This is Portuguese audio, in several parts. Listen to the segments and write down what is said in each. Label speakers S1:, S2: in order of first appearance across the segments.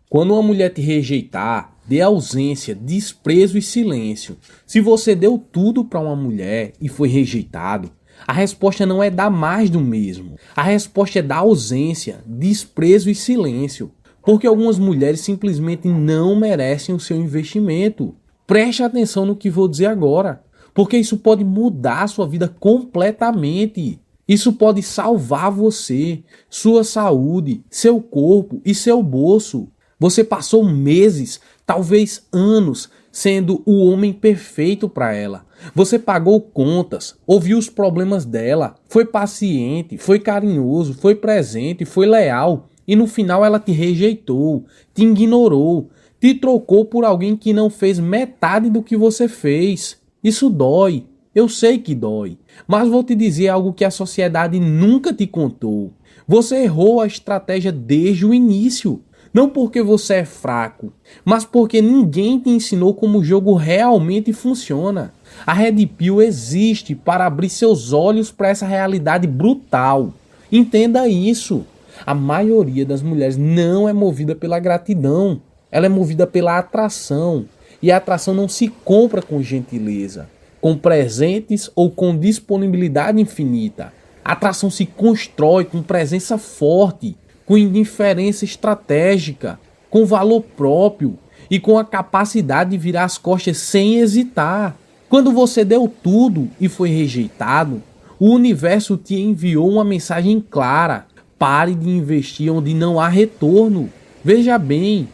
S1: Quando uma mulher te rejeitar, dê ausência, desprezo e silêncio. Se você deu tudo para uma mulher e foi rejeitado, a resposta não é dar mais do mesmo. A resposta é dar ausência, desprezo e silêncio. Porque algumas mulheres simplesmente não merecem o seu investimento. Preste atenção no que vou dizer agora, porque isso pode mudar a sua vida completamente. Isso pode salvar você, sua saúde, seu corpo e seu bolso. Você passou meses, talvez anos, sendo o homem perfeito para ela. Você pagou contas, ouviu os problemas dela, foi paciente, foi carinhoso, foi presente, foi leal e no final ela te rejeitou, te ignorou, te trocou por alguém que não fez metade do que você fez. Isso dói, eu sei que dói, mas vou te dizer algo que a sociedade nunca te contou. Você errou a estratégia desde o início. Não porque você é fraco, mas porque ninguém te ensinou como o jogo realmente funciona. A Red Pill existe para abrir seus olhos para essa realidade brutal. Entenda isso. A maioria das mulheres não é movida pela gratidão. Ela é movida pela atração. E a atração não se compra com gentileza, com presentes ou com disponibilidade infinita. A atração se constrói com presença forte, com indiferença estratégica, com valor próprio e com a capacidade de virar as costas sem hesitar. Quando você deu tudo e foi rejeitado, o universo te enviou uma mensagem clara: pare de investir onde não há retorno. Veja bem,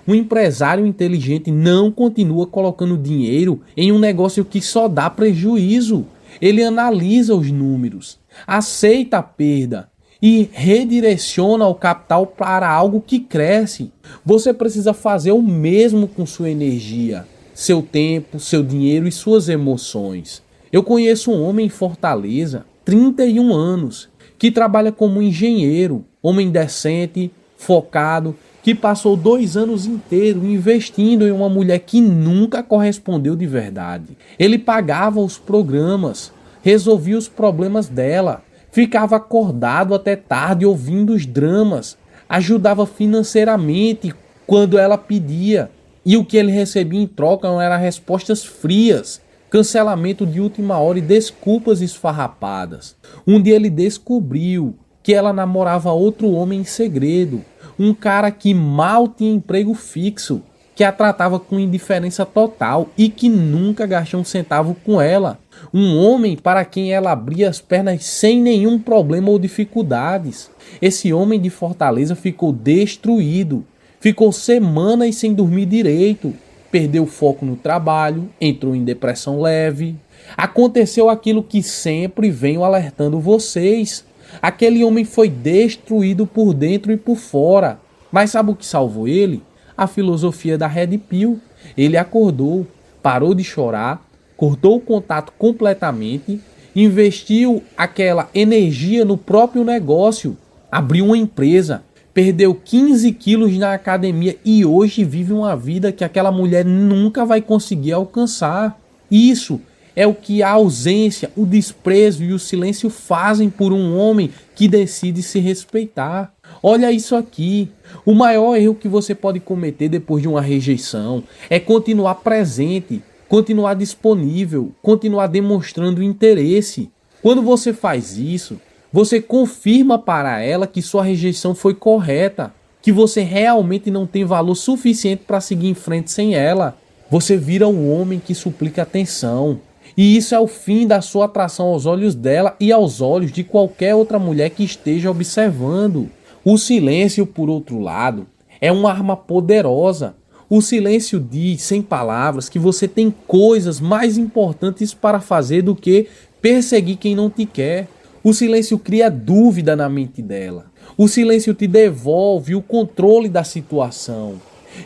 S1: um empresário inteligente não continua colocando dinheiro em um negócio que só dá prejuízo. Ele analisa os números, aceita a perda e redireciona o capital para algo que cresce. Você precisa fazer o mesmo com sua energia, seu tempo, seu dinheiro e suas emoções. Eu conheço um homem em Fortaleza, 31 anos, que trabalha como engenheiro, homem decente, focado, que passou 2 anos inteiros investindo em uma mulher que nunca correspondeu de verdade. Ele pagava os programas, resolvia os problemas dela, ficava acordado até tarde ouvindo os dramas, ajudava financeiramente quando ela pedia. E o que ele recebia em troca não eram respostas frias, cancelamento de última hora e desculpas esfarrapadas. Um dia ele descobriu que ela namorava outro homem em segredo, um cara que mal tinha emprego fixo, que a tratava com indiferença total e que nunca gastou um centavo com ela. Um homem para quem ela abria as pernas sem nenhum problema ou dificuldades. Esse homem de Fortaleza ficou destruído, ficou semanas sem dormir direito, perdeu foco no trabalho, entrou em depressão leve. Aconteceu aquilo que sempre venho alertando vocês. Aquele homem foi destruído por dentro e por fora. Mas sabe o que salvou ele? A filosofia da Red Pill. Ele acordou, parou de chorar, cortou o contato completamente, investiu aquela energia no próprio negócio, abriu uma empresa, perdeu 15 quilos na academia e hoje vive uma vida que aquela mulher nunca vai conseguir alcançar. Isso é o que a ausência, o desprezo e o silêncio fazem por um homem que decide se respeitar. Olha isso aqui. O maior erro que você pode cometer depois de uma rejeição é continuar presente, continuar disponível, continuar demonstrando interesse. Quando você faz isso, você confirma para ela que sua rejeição foi correta, que você realmente não tem valor suficiente para seguir em frente sem ela. Você vira um homem que suplica atenção. E isso é o fim da sua atração aos olhos dela e aos olhos de qualquer outra mulher que esteja observando. O silêncio, por outro lado, é uma arma poderosa. O silêncio diz, sem palavras, que você tem coisas mais importantes para fazer do que perseguir quem não te quer. O silêncio cria dúvida na mente dela. O silêncio te devolve o controle da situação.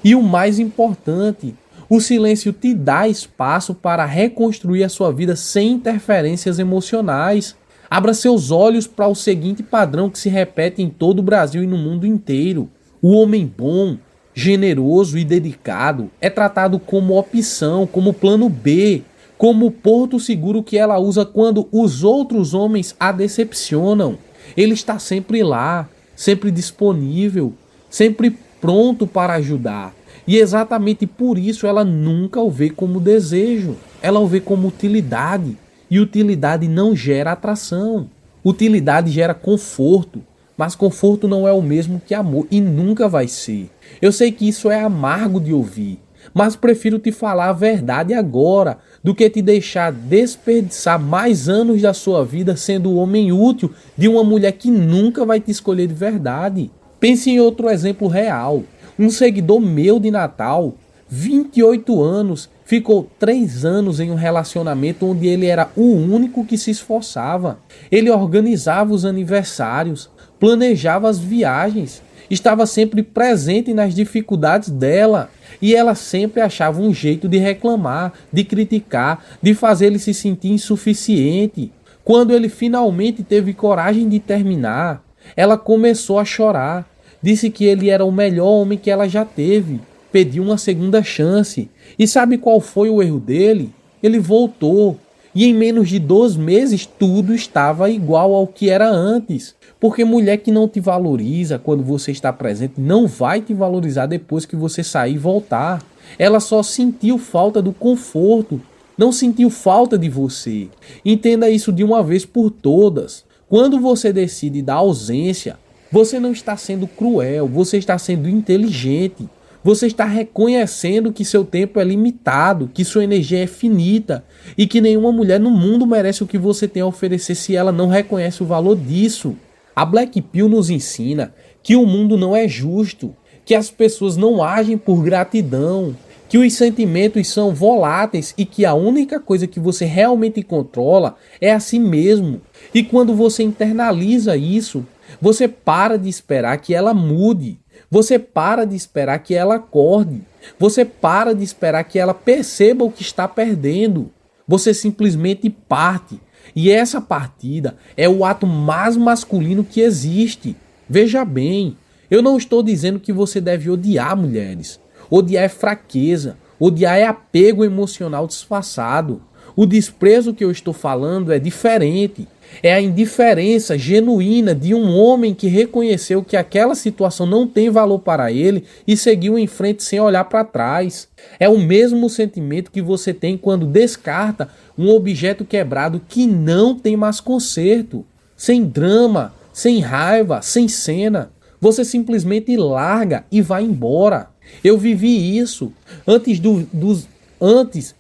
S1: E o mais importante, o silêncio te dá espaço para reconstruir a sua vida sem interferências emocionais. Abra seus olhos para o seguinte padrão que se repete em todo o Brasil e no mundo inteiro. O homem bom, generoso e dedicado é tratado como opção, como plano B, como porto seguro que ela usa quando os outros homens a decepcionam. Ele está sempre lá, sempre disponível, sempre pronto para ajudar. E exatamente por isso ela nunca o vê como desejo, ela o vê como utilidade. E utilidade não gera atração. Utilidade gera conforto, mas conforto não é o mesmo que amor e nunca vai ser. Eu sei que isso é amargo de ouvir, mas prefiro te falar a verdade agora do que te deixar desperdiçar mais anos da sua vida sendo o homem útil de uma mulher que nunca vai te escolher de verdade. Pense em outro exemplo real. Um seguidor meu de Natal, 28 anos, ficou 3 anos em um relacionamento onde ele era o único que se esforçava. Ele organizava os aniversários, planejava as viagens, estava sempre presente nas dificuldades dela e ela sempre achava um jeito de reclamar, de criticar, de fazer ele se sentir insuficiente. Quando ele finalmente teve coragem de terminar, ela começou a chorar, disse que ele era o melhor homem que ela já teve, pediu uma segunda chance. E sabe qual foi o erro dele? Ele voltou. E em menos de 2 meses tudo estava igual ao que era antes. Porque mulher que não te valoriza quando você está presente não vai te valorizar depois que você sair e voltar. Ela só sentiu falta do conforto, não sentiu falta de você. Entenda isso de uma vez por todas. Quando você decide dar ausência, você não está sendo cruel, você está sendo inteligente. Você está reconhecendo que seu tempo é limitado, que sua energia é finita e que nenhuma mulher no mundo merece o que você tem a oferecer se ela não reconhece o valor disso. A Black Pill nos ensina que o mundo não é justo, que as pessoas não agem por gratidão, que os sentimentos são voláteis e que a única coisa que você realmente controla é a si mesmo. E quando você internaliza isso, você para de esperar que ela mude. Você para de esperar que ela acorde. Você para de esperar que ela perceba o que está perdendo. Você simplesmente parte. E essa partida é o ato mais masculino que existe. Veja bem, eu não estou dizendo que você deve odiar mulheres. Odiar é fraqueza. Odiar é apego emocional disfarçado. O desprezo que eu estou falando é diferente. É a indiferença genuína de um homem que reconheceu que aquela situação não tem valor para ele e seguiu em frente sem olhar para trás. É o mesmo sentimento que você tem quando descarta um objeto quebrado que não tem mais conserto. Sem drama, sem raiva, sem cena. Você simplesmente larga e vai embora. Eu vivi isso. Antes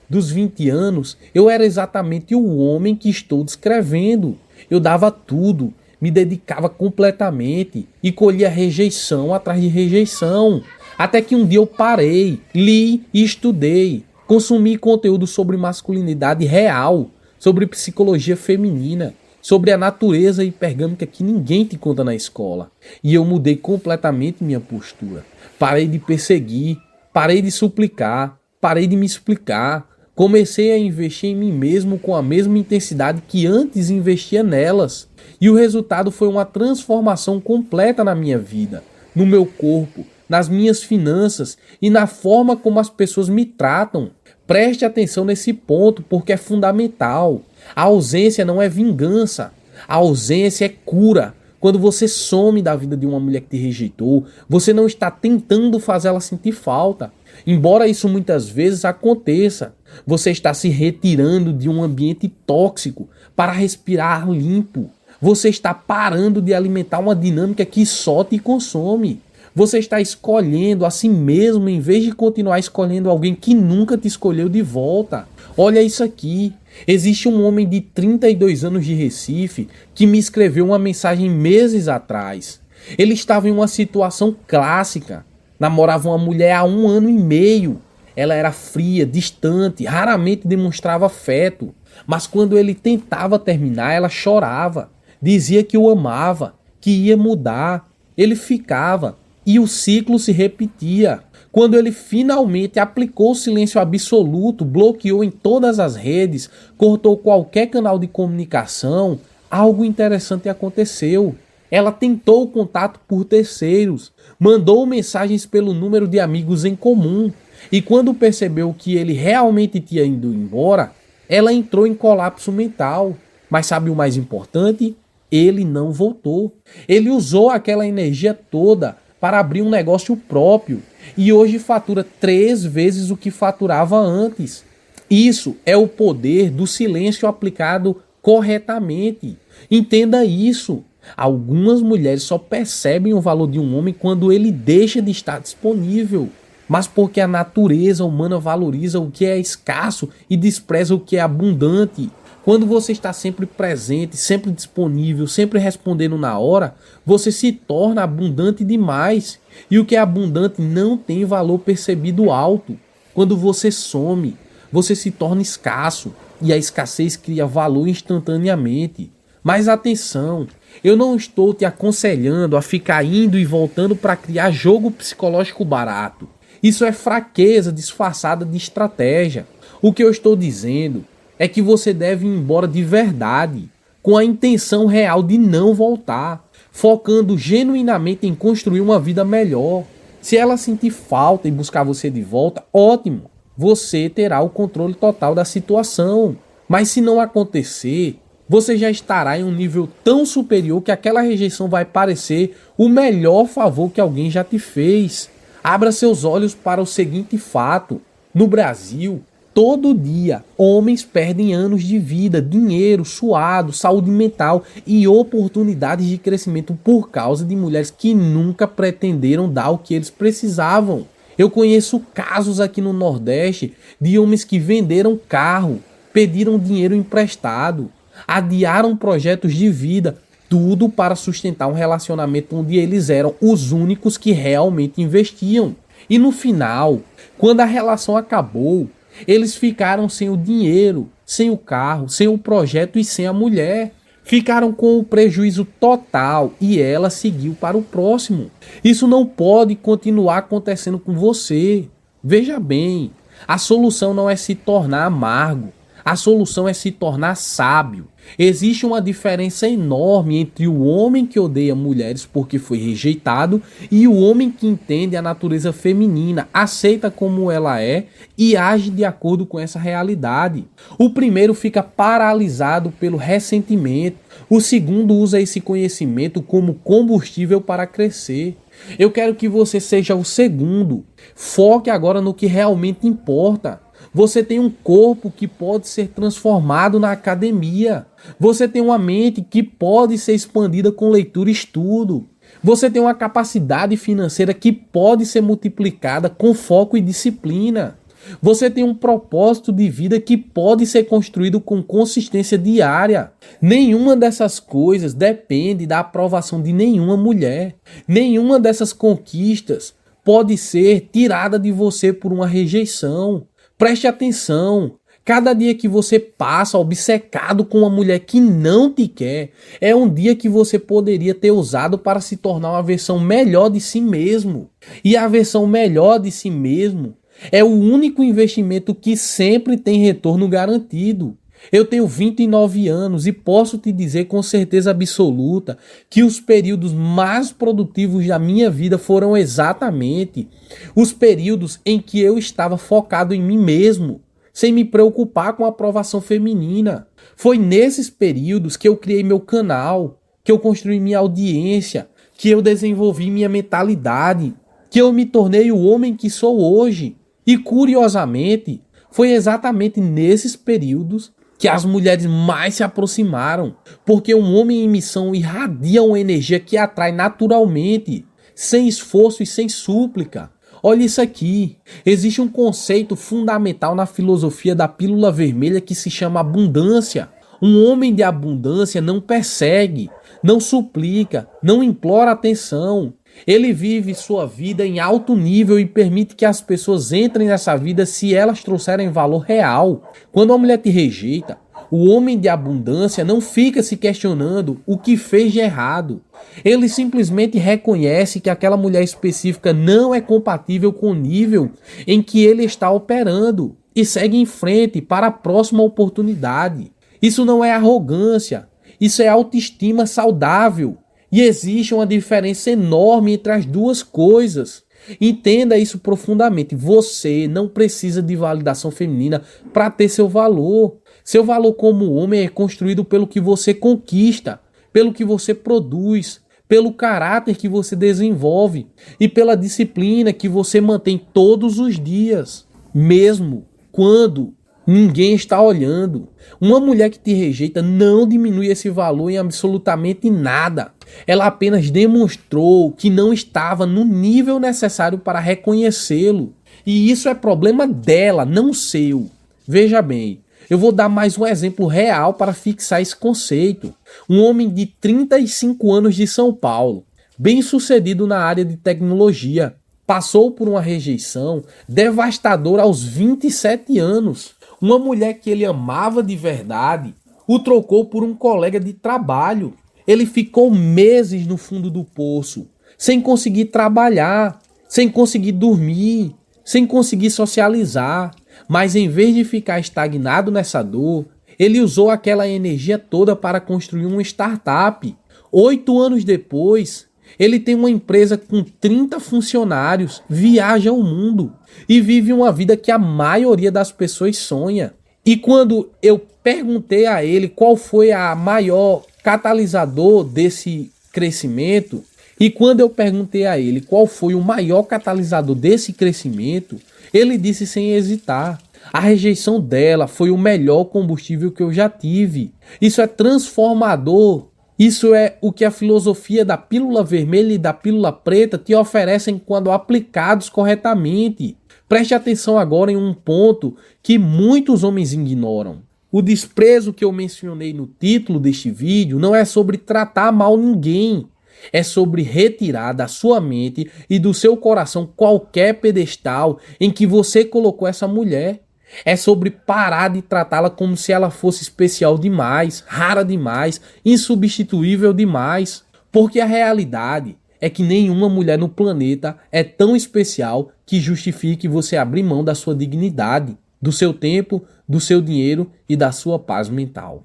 S1: dos 20 anos, eu era exatamente o homem que estou descrevendo. Eu dava tudo, me dedicava completamente e colhia rejeição atrás de rejeição. Até que um dia eu parei, li e estudei. Consumi conteúdo sobre masculinidade real, sobre psicologia feminina, sobre a natureza hipergâmica que ninguém te conta na escola. E eu mudei completamente minha postura. Parei de perseguir, parei de suplicar, parei de me explicar. Comecei a investir em mim mesmo com a mesma intensidade que antes investia nelas. E o resultado foi uma transformação completa na minha vida, no meu corpo, nas minhas finanças e na forma como as pessoas me tratam. Preste atenção nesse ponto porque é fundamental. A ausência não é vingança. A ausência é cura. Quando você some da vida de uma mulher que te rejeitou, você não está tentando fazer ela sentir falta. Embora isso muitas vezes aconteça, você está se retirando de um ambiente tóxico para respirar ar limpo. Você está parando de alimentar uma dinâmica que só te consome. Você está escolhendo a si mesmo em vez de continuar escolhendo alguém que nunca te escolheu de volta. Olha isso aqui. Existe um homem de 32 anos de Recife que me escreveu uma mensagem meses atrás. Ele estava em uma situação clássica. Namorava uma mulher há 1 ano e meio. Ela era fria, distante, raramente demonstrava afeto. Mas quando ele tentava terminar, ela chorava. Dizia que o amava, que ia mudar. Ele ficava e o ciclo se repetia. Quando ele finalmente aplicou o silêncio absoluto, bloqueou em todas as redes, cortou qualquer canal de comunicação, algo interessante aconteceu. Ela tentou o contato por terceiros, mandou mensagens pelo número de amigos em comum. E quando percebeu que ele realmente tinha ido embora, ela entrou em colapso mental. Mas sabe o mais importante? Ele não voltou. Ele usou aquela energia toda para abrir um negócio próprio e hoje fatura 3 vezes o que faturava antes. Isso é o poder do silêncio aplicado corretamente. Entenda isso. Algumas mulheres só percebem o valor de um homem quando ele deixa de estar disponível. Mas porque a natureza humana valoriza o que é escasso e despreza o que é abundante. Quando você está sempre presente, sempre disponível, sempre respondendo na hora, você se torna abundante demais. E o que é abundante não tem valor percebido alto. Quando você some, você se torna escasso e a escassez cria valor instantaneamente. Mas atenção, eu não estou te aconselhando a ficar indo e voltando para criar jogo psicológico barato. Isso é fraqueza disfarçada de estratégia. O que eu estou dizendo é que você deve ir embora de verdade, com a intenção real de não voltar, focando genuinamente em construir uma vida melhor. Se ela sentir falta e buscar você de volta, ótimo, você terá o controle total da situação. Mas se não acontecer, você já estará em um nível tão superior que aquela rejeição vai parecer o melhor favor que alguém já te fez. Abra seus olhos para o seguinte fato: no Brasil, todo dia, homens perdem anos de vida, dinheiro, suado, saúde mental e oportunidades de crescimento por causa de mulheres que nunca pretenderam dar o que eles precisavam. Eu conheço casos aqui no Nordeste de homens que venderam carro, pediram dinheiro emprestado, adiaram projetos de vida, tudo para sustentar um relacionamento onde eles eram os únicos que realmente investiam. E no final, quando a relação acabou, eles ficaram sem o dinheiro, sem o carro, sem o projeto e sem a mulher. Ficaram com o prejuízo total e ela seguiu para o próximo. Isso não pode continuar acontecendo com você. Veja bem, a solução não é se tornar amargo. A solução é se tornar sábio. Existe uma diferença enorme entre o homem que odeia mulheres porque foi rejeitado e o homem que entende a natureza feminina, aceita como ela é e age de acordo com essa realidade. O primeiro fica paralisado pelo ressentimento. O segundo usa esse conhecimento como combustível para crescer. Eu quero que você seja o segundo. Foque agora no que realmente importa. Você tem um corpo que pode ser transformado na academia. Você tem uma mente que pode ser expandida com leitura e estudo. Você tem uma capacidade financeira que pode ser multiplicada com foco e disciplina. Você tem um propósito de vida que pode ser construído com consistência diária. Nenhuma dessas coisas depende da aprovação de nenhuma mulher. Nenhuma dessas conquistas pode ser tirada de você por uma rejeição. Preste atenção, cada dia que você passa obcecado com uma mulher que não te quer, é um dia que você poderia ter usado para se tornar uma versão melhor de si mesmo. E a versão melhor de si mesmo é o único investimento que sempre tem retorno garantido. Eu tenho 29 anos e posso te dizer com certeza absoluta que os períodos mais produtivos da minha vida foram exatamente os períodos em que eu estava focado em mim mesmo, sem me preocupar com a aprovação feminina. Foi nesses períodos que eu criei meu canal, que eu construí minha audiência, que eu desenvolvi minha mentalidade, que eu me tornei o homem que sou hoje. E curiosamente, foi exatamente nesses períodos que as mulheres mais se aproximaram, porque um homem em missão irradia uma energia que atrai naturalmente, sem esforço e sem súplica. Olha isso aqui, existe um conceito fundamental na filosofia da pílula vermelha que se chama abundância. Um homem de abundância não persegue, não suplica, não implora atenção. Ele vive sua vida em alto nível e permite que as pessoas entrem nessa vida se elas trouxerem valor real. Quando a mulher te rejeita, o homem de abundância não fica se questionando o que fez de errado. Ele simplesmente reconhece que aquela mulher específica não é compatível com o nível em que ele está operando e segue em frente para a próxima oportunidade. Isso não é arrogância, isso é autoestima saudável. E existe uma diferença enorme entre as duas coisas. Entenda isso profundamente. Você não precisa de validação feminina para ter seu valor. Seu valor como homem é construído pelo que você conquista, pelo que você produz, pelo caráter que você desenvolve e pela disciplina que você mantém todos os dias, mesmo quando ninguém está olhando. Uma mulher que te rejeita não diminui esse valor em absolutamente nada. Ela apenas demonstrou que não estava no nível necessário para reconhecê-lo. E isso é problema dela, não seu. Veja bem, eu vou dar mais um exemplo real para fixar esse conceito. Um homem de 35 anos de São Paulo, bem-sucedido na área de tecnologia, passou por uma rejeição devastadora aos 27 anos. Uma mulher que ele amava de verdade o trocou por um colega de trabalho. Ele ficou meses no fundo do poço, sem conseguir trabalhar, sem conseguir dormir, sem conseguir socializar. Mas em vez de ficar estagnado nessa dor, ele usou aquela energia toda para construir uma startup. 8 anos depois, ele tem uma empresa com 30 funcionários, viaja o mundo e vive uma vida que a maioria das pessoas sonha. E quando eu perguntei a ele qual foi a maior catalisador desse crescimento, e quando eu perguntei a ele qual foi o maior catalisador desse crescimento, ele disse sem hesitar: a rejeição dela foi o melhor combustível que eu já tive. Isso é transformador. Isso é o que a filosofia da pílula vermelha e da pílula preta te oferecem quando aplicados corretamente. Preste atenção agora em um ponto que muitos homens ignoram. O desprezo que eu mencionei no título deste vídeo não é sobre tratar mal ninguém. É sobre retirar da sua mente e do seu coração qualquer pedestal em que você colocou essa mulher. É sobre parar de tratá-la como se ela fosse especial demais, rara demais, insubstituível demais. Porque a realidade é que nenhuma mulher no planeta é tão especial que justifique você abrir mão da sua dignidade, do seu tempo, do seu dinheiro e da sua paz mental.